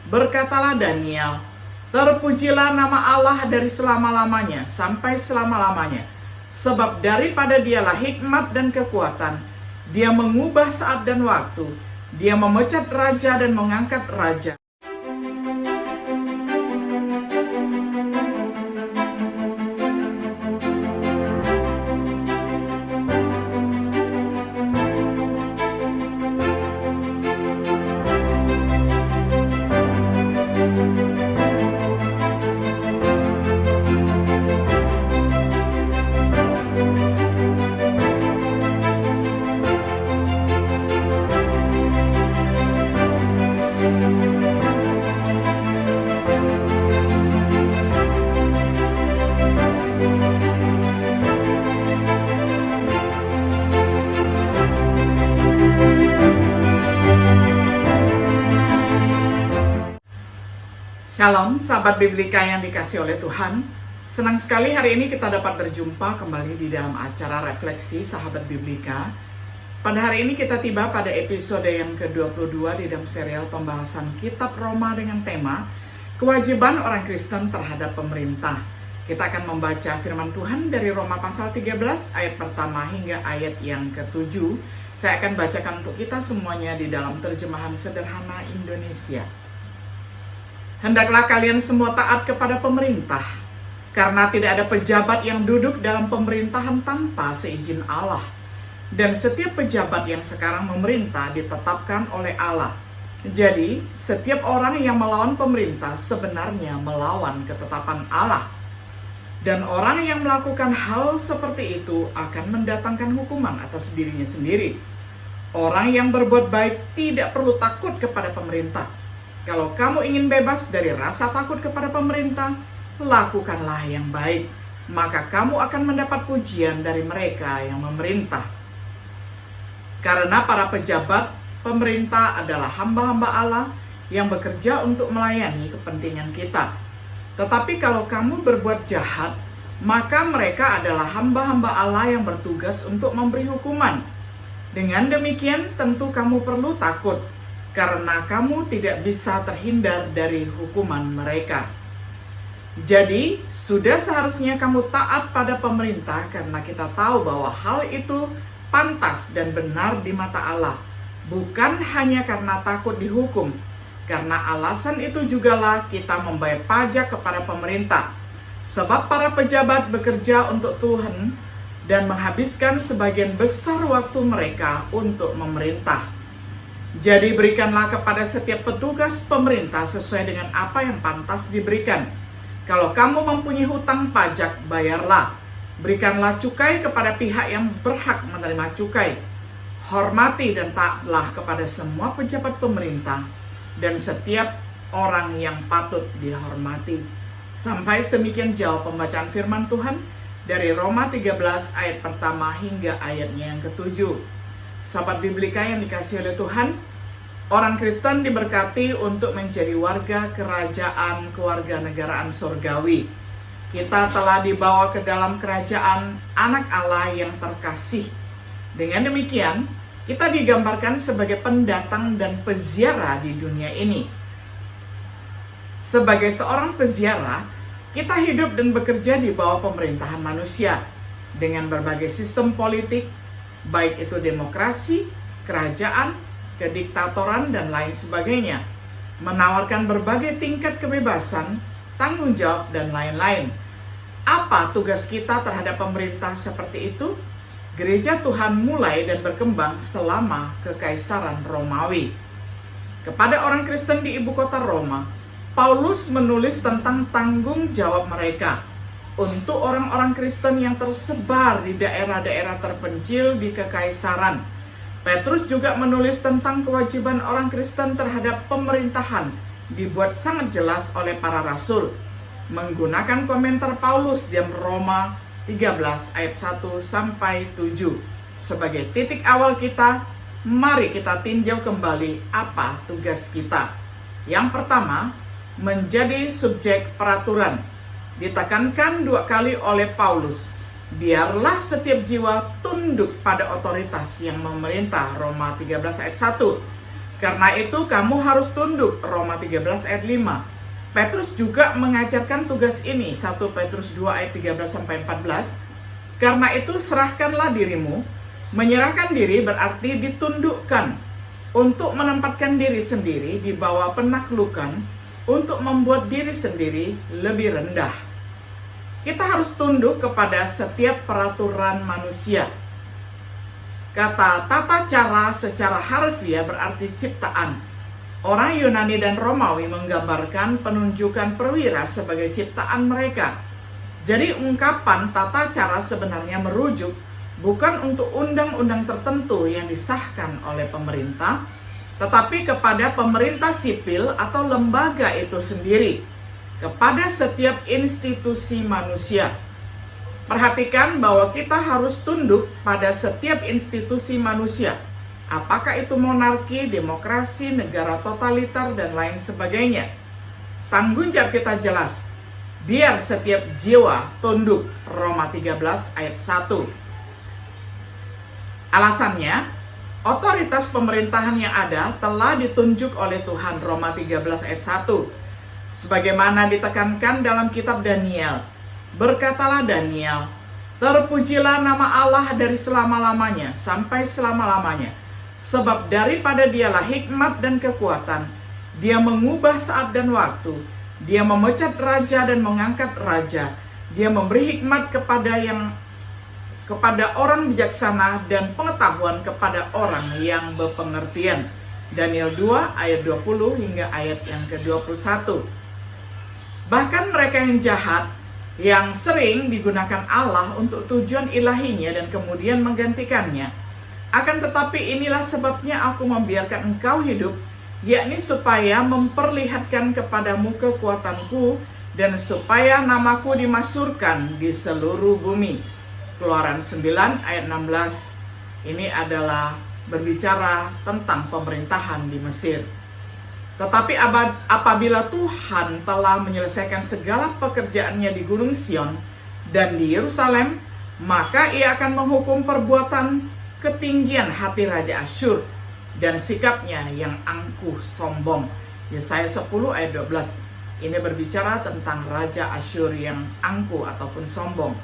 Berkatalah Daniel, terpujilah nama Allah dari selama-lamanya sampai selama-lamanya. Sebab daripada dialah hikmat dan kekuatan. Dia mengubah saat dan waktu. Dia memecat raja dan mengangkat raja. Shalom, sahabat Biblika yang dikasih oleh Tuhan. Senang sekali hari ini kita dapat berjumpa kembali di dalam acara refleksi sahabat Biblika. Pada hari ini kita tiba pada episode yang ke-22 di dalam serial pembahasan Kitab Roma dengan tema Kewajiban Orang Kristen Terhadap Pemerintah. Kita akan membaca firman Tuhan dari Roma pasal 13 ayat pertama hingga ayat yang ke-7. Saya akan bacakan untuk kita semuanya di dalam terjemahan sederhana Indonesia. Hendaklah kalian semua taat kepada pemerintah, karena tidak ada pejabat yang duduk dalam pemerintahan tanpa seizin Allah. Dan setiap pejabat yang sekarang memerintah ditetapkan oleh Allah. Jadi, setiap orang yang melawan pemerintah sebenarnya melawan ketetapan Allah. Dan orang yang melakukan hal seperti itu akan mendatangkan hukuman atas dirinya sendiri. Orang yang berbuat baik tidak perlu takut kepada pemerintah. Kalau kamu ingin bebas dari rasa takut kepada pemerintah, lakukanlah yang baik. Maka kamu akan mendapat pujian dari mereka yang memerintah. Karena para pejabat pemerintah adalah hamba-hamba Allah yang bekerja untuk melayani kepentingan kita. Tetapi kalau kamu berbuat jahat, maka mereka adalah hamba-hamba Allah yang bertugas untuk memberi hukuman. Dengan demikian tentu kamu perlu takut, karena kamu tidak bisa terhindar dari hukuman mereka. Jadi, sudah seharusnya kamu taat pada pemerintah karena kita tahu bahwa hal itu pantas dan benar di mata Allah. Bukan hanya karena takut dihukum. Karena alasan itu jugalah kita membayar pajak kepada pemerintah. Sebab para pejabat bekerja untuk Tuhan dan menghabiskan sebagian besar waktu mereka untuk memerintah. Jadi berikanlah kepada setiap petugas pemerintah sesuai dengan apa yang pantas diberikan. Kalau kamu mempunyai hutang pajak, bayarlah. Berikanlah cukai kepada pihak yang berhak menerima cukai. Hormati dan taatlah kepada semua pejabat pemerintah dan setiap orang yang patut dihormati. Sampai demikian jauh pembacaan firman Tuhan dari Roma 13 ayat pertama hingga ayatnya yang ke-7. Sahabat Biblika yang dikasihi oleh Tuhan, orang Kristen diberkati untuk menjadi warga kerajaan kewarganegaraan surgawi. Kita telah dibawa ke dalam kerajaan anak Allah yang terkasih. Dengan demikian, kita digambarkan sebagai pendatang dan peziarah di dunia ini. Sebagai seorang peziarah, kita hidup dan bekerja di bawah pemerintahan manusia dengan berbagai sistem politik, baik itu demokrasi, kerajaan, kediktatoran, dan lain sebagainya, menawarkan berbagai tingkat kebebasan, tanggung jawab, dan lain-lain. Apa tugas kita terhadap pemerintah seperti itu? Gereja Tuhan mulai dan berkembang selama Kekaisaran Romawi. Kepada orang Kristen di ibu kota Roma, Paulus menulis tentang tanggung jawab mereka untuk orang-orang Kristen yang tersebar di daerah-daerah terpencil di Kekaisaran. Petrus juga menulis tentang kewajiban orang Kristen terhadap pemerintahan, dibuat sangat jelas oleh para rasul. Menggunakan komentar Paulus di Roma 13 ayat 1 sampai 7. Sebagai titik awal kita, mari kita tinjau kembali apa tugas kita. Yang pertama, menjadi subjek peraturan. Ditekankan 2 kali oleh Paulus, biarlah setiap jiwa tunduk pada otoritas yang memerintah, Roma 13 ayat 1. Karena itu kamu harus tunduk, Roma 13 ayat 5. Petrus juga mengajarkan tugas ini, 1 Petrus 2 ayat 13-14. Karena itu serahkanlah dirimu. Menyerahkan diri berarti ditundukkan, untuk menempatkan diri sendiri di bawah penaklukan, untuk membuat diri sendiri lebih rendah. Kita harus tunduk kepada setiap peraturan manusia. Kata tata cara secara harfiah berarti ciptaan. Orang Yunani dan Romawi menggambarkan penunjukan perwira sebagai ciptaan mereka. Jadi ungkapan tata cara sebenarnya merujuk bukan untuk undang-undang tertentu yang disahkan oleh pemerintah, tetapi kepada pemerintah sipil atau lembaga itu sendiri, kepada setiap institusi manusia. Perhatikan bahwa kita harus tunduk pada setiap institusi manusia, apakah itu monarki, demokrasi, negara totaliter, dan lain sebagainya. Tanggung jawab kita jelas, biar setiap jiwa tunduk, Roma 13 ayat 1. Alasannya, otoritas pemerintahan yang ada telah ditunjuk oleh Tuhan, Roma 13 ayat 1. Sebagaimana ditekankan dalam kitab Daniel, berkatalah Daniel, terpujilah nama Allah dari selama-lamanya sampai selama-lamanya, sebab daripada dialah hikmat dan kekuatan, dia mengubah saat dan waktu, dia memecat raja dan mengangkat raja, dia memberi hikmat kepada orang bijaksana dan pengetahuan kepada orang yang berpengertian. Daniel 2 ayat 20 hingga ayat yang ke-21. Bahkan mereka yang jahat, yang sering digunakan Allah untuk tujuan ilahinya dan kemudian menggantikannya. Akan tetapi inilah sebabnya aku membiarkan engkau hidup, yakni supaya memperlihatkan kepadamu kekuatanku dan supaya namaku dimasyhurkan di seluruh bumi. Keluaran 9 ayat 16. Ini adalah berbicara tentang pemerintahan di Mesir. Tetapi apabila Tuhan telah menyelesaikan segala pekerjaannya di Gunung Sion dan di Yerusalem, maka ia akan menghukum perbuatan ketinggian hati Raja Asyur dan sikapnya yang angkuh sombong. Yesaya 10 ayat 12. Ini berbicara tentang Raja Asyur yang angkuh ataupun sombong.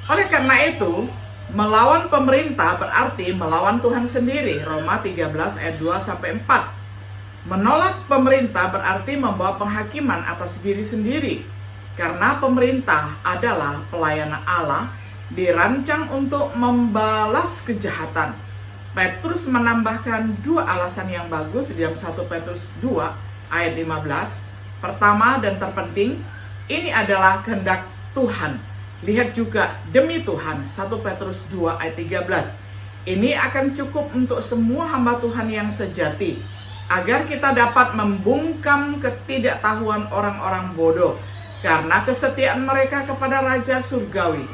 Oleh karena itu, melawan pemerintah berarti melawan Tuhan sendiri, Roma 13 ayat 2-4. Menolak pemerintah berarti membawa penghakiman atas diri sendiri, karena pemerintah adalah pelayanan Allah, dirancang untuk membalas kejahatan. Petrus menambahkan dua alasan yang bagus di dalam 1 Petrus 2 ayat 15. Pertama dan terpenting, ini adalah kehendak Tuhan. Lihat juga, demi Tuhan, 1 Petrus 2 ayat 13. Ini akan cukup untuk semua hamba Tuhan yang sejati, agar kita dapat membungkam ketidaktahuan orang-orang bodoh, karena kesetiaan mereka kepada Raja Surgawi.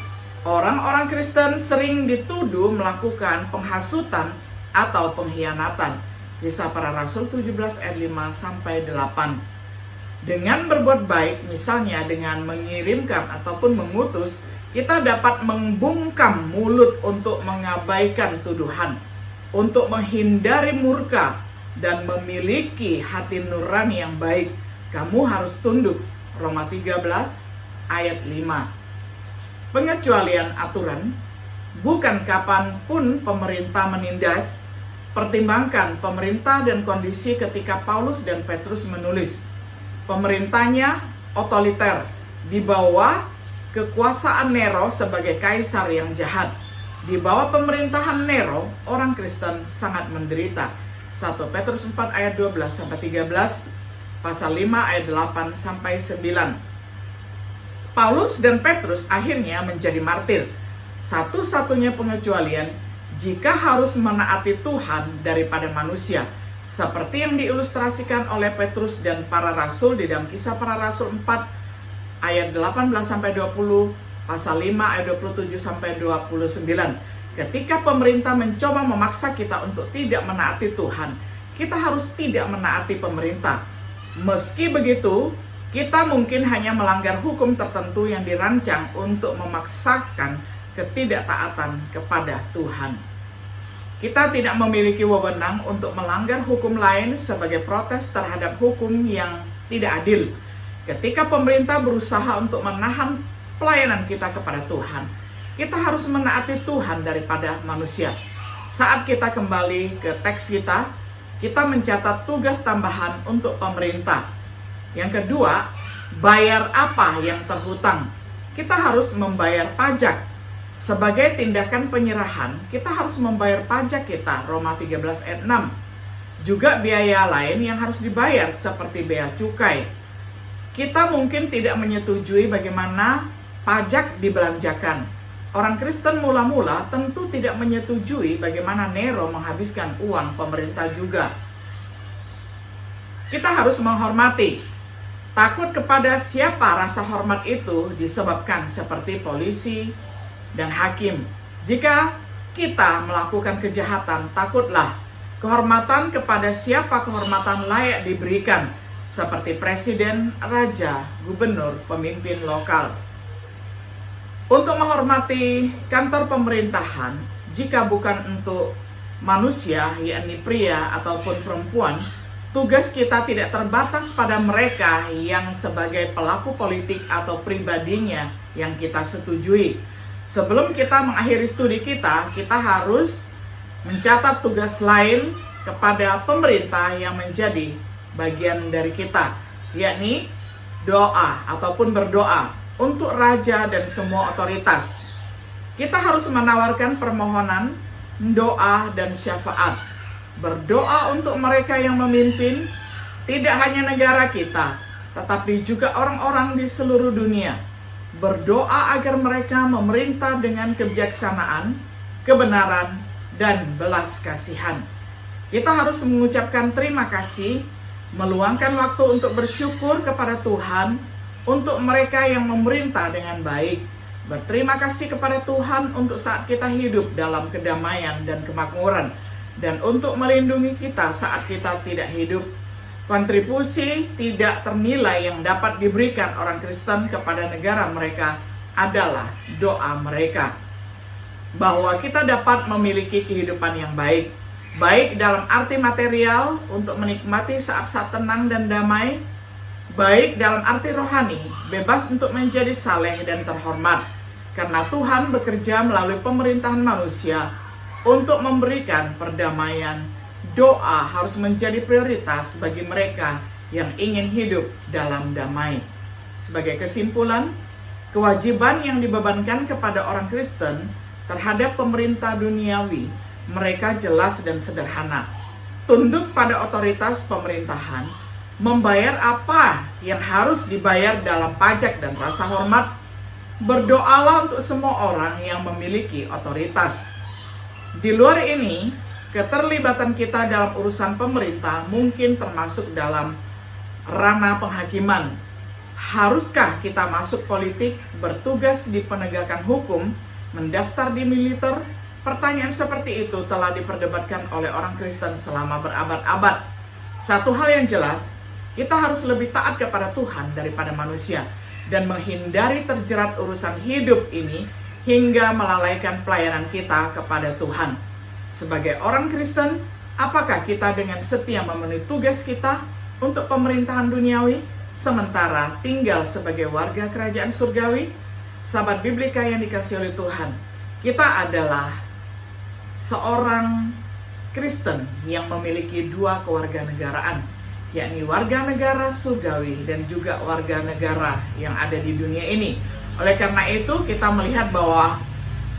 Orang-orang Kristen sering dituduh melakukan penghasutan atau pengkhianatan. Kisah Para Rasul 17 ayat 5-8. Dengan berbuat baik, misalnya dengan mengirimkan ataupun mengutus, kita dapat membungkam mulut untuk mengabaikan tuduhan, untuk menghindari murka, dan memiliki hati nurani yang baik. Kamu harus tunduk, Roma 13 ayat 5. Pengecualian aturan, bukan kapanpun pemerintah menindas. Pertimbangkan pemerintah dan kondisi ketika Paulus dan Petrus menulis. Pemerintahnya otoriter, di bawah kekuasaan Nero sebagai kaisar yang jahat. Di bawah pemerintahan Nero, orang Kristen sangat menderita. 1 Petrus 4 ayat 12-13, pasal 5 ayat 8-9. Paulus dan Petrus akhirnya menjadi martir. Satu-satunya pengecualian jika harus menaati Tuhan daripada manusia, seperti yang diilustrasikan oleh Petrus dan para rasul di dalam Kisah Para Rasul 4 ayat 18-20, pasal 5 ayat 27-29. Ketika pemerintah mencoba memaksa kita untuk tidak menaati Tuhan, kita harus tidak menaati pemerintah. Meski begitu, kita mungkin hanya melanggar hukum tertentu yang dirancang untuk memaksakan ketidaktaatan kepada Tuhan. Kita tidak memiliki wewenang untuk melanggar hukum lain sebagai protes terhadap hukum yang tidak adil. Ketika pemerintah berusaha untuk menahan pelayanan kita kepada Tuhan, kita harus menaati Tuhan daripada manusia. Saat kita kembali ke teks kita mencatat tugas tambahan untuk pemerintah. Yang kedua, bayar apa yang terhutang. Kita harus membayar pajak. Sebagai tindakan penyerahan, kita harus membayar pajak kita, Roma 13 ayat 6. Juga biaya lain yang harus dibayar, seperti bea cukai. Kita mungkin tidak menyetujui bagaimana pajak dibelanjakan. Orang Kristen mula-mula tentu tidak menyetujui bagaimana Nero menghabiskan uang pemerintah juga. Kita harus menghormati. Takut kepada siapa rasa hormat itu disebabkan seperti polisi dan hakim. Jika kita melakukan kejahatan, takutlah. Kehormatan kepada siapa kehormatan layak diberikan, seperti presiden, raja, gubernur, pemimpin lokal. Untuk menghormati kantor pemerintahan, jika bukan untuk manusia, yakni pria ataupun perempuan, tugas kita tidak terbatas pada mereka yang sebagai pelaku politik atau pribadinya yang kita setujui. Sebelum kita mengakhiri studi kita harus mencatat tugas lain kepada pemerintah yang menjadi bagian dari kita, yakni doa ataupun berdoa untuk raja dan semua otoritas. Kita harus menawarkan permohonan, doa, dan syafaat. Berdoa untuk mereka yang memimpin, tidak hanya negara kita, tetapi juga orang-orang di seluruh dunia. Berdoa agar mereka memerintah dengan kebijaksanaan, kebenaran, dan belas kasihan. Kita harus mengucapkan terima kasih, meluangkan waktu untuk bersyukur kepada Tuhan untuk mereka yang memerintah dengan baik. Berterima kasih kepada Tuhan untuk saat kita hidup dalam kedamaian dan kemakmuran, dan untuk melindungi kita saat kita tidak hidup. Kontribusi tidak ternilai yang dapat diberikan orang Kristen kepada negara mereka adalah doa mereka. Bahwa kita dapat memiliki kehidupan yang baik, baik dalam arti material untuk menikmati saat-saat tenang dan damai, baik dalam arti rohani, bebas untuk menjadi saleh dan terhormat. Karena Tuhan bekerja melalui pemerintahan manusia untuk memberikan perdamaian. Doa harus menjadi prioritas bagi mereka yang ingin hidup dalam damai. Sebagai kesimpulan, kewajiban yang dibebankan kepada orang Kristen terhadap pemerintah duniawi, mereka jelas dan sederhana. Tunduk pada otoritas pemerintahan, membayar apa yang harus dibayar dalam pajak dan rasa hormat, berdoalah untuk semua orang yang memiliki otoritas. Di luar ini, keterlibatan kita dalam urusan pemerintah mungkin termasuk dalam ranah penghakiman. Haruskah kita masuk politik, bertugas di penegakan hukum, mendaftar di militer? Pertanyaan seperti itu telah diperdebatkan oleh orang Kristen selama berabad-abad. Satu hal yang jelas, kita harus lebih taat kepada Tuhan daripada manusia dan menghindari terjerat urusan hidup ini hingga melalaikan pelayanan kita kepada Tuhan. Sebagai orang Kristen, apakah kita dengan setia memenuhi tugas kita untuk pemerintahan duniawi, sementara tinggal sebagai warga kerajaan surgawi? Sahabat Biblika yang dikasihi oleh Tuhan, kita adalah seorang Kristen yang memiliki dua kewarganegaraan, yakni warga negara surgawi dan juga warga negara yang ada di dunia ini. Oleh karena itu, kita melihat bahwa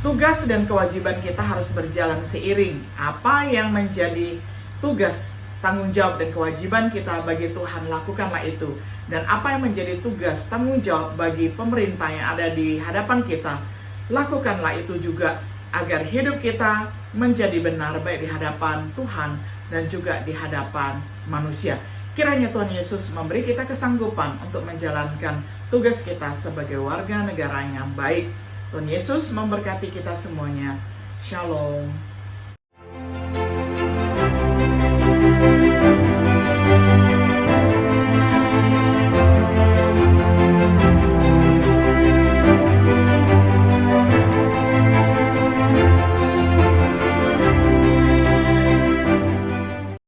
tugas dan kewajiban kita harus berjalan seiring. Apa yang menjadi tugas, tanggung jawab, dan kewajiban kita bagi Tuhan, lakukanlah itu. Dan apa yang menjadi tugas, tanggung jawab bagi pemerintah yang ada di hadapan kita, lakukanlah itu juga, agar hidup kita menjadi benar baik di hadapan Tuhan dan juga di hadapan manusia. Kiranya Tuhan Yesus memberi kita kesanggupan untuk menjalankan tugas kita sebagai warga negara yang baik. Tuhan Yesus memberkati kita semuanya. Shalom.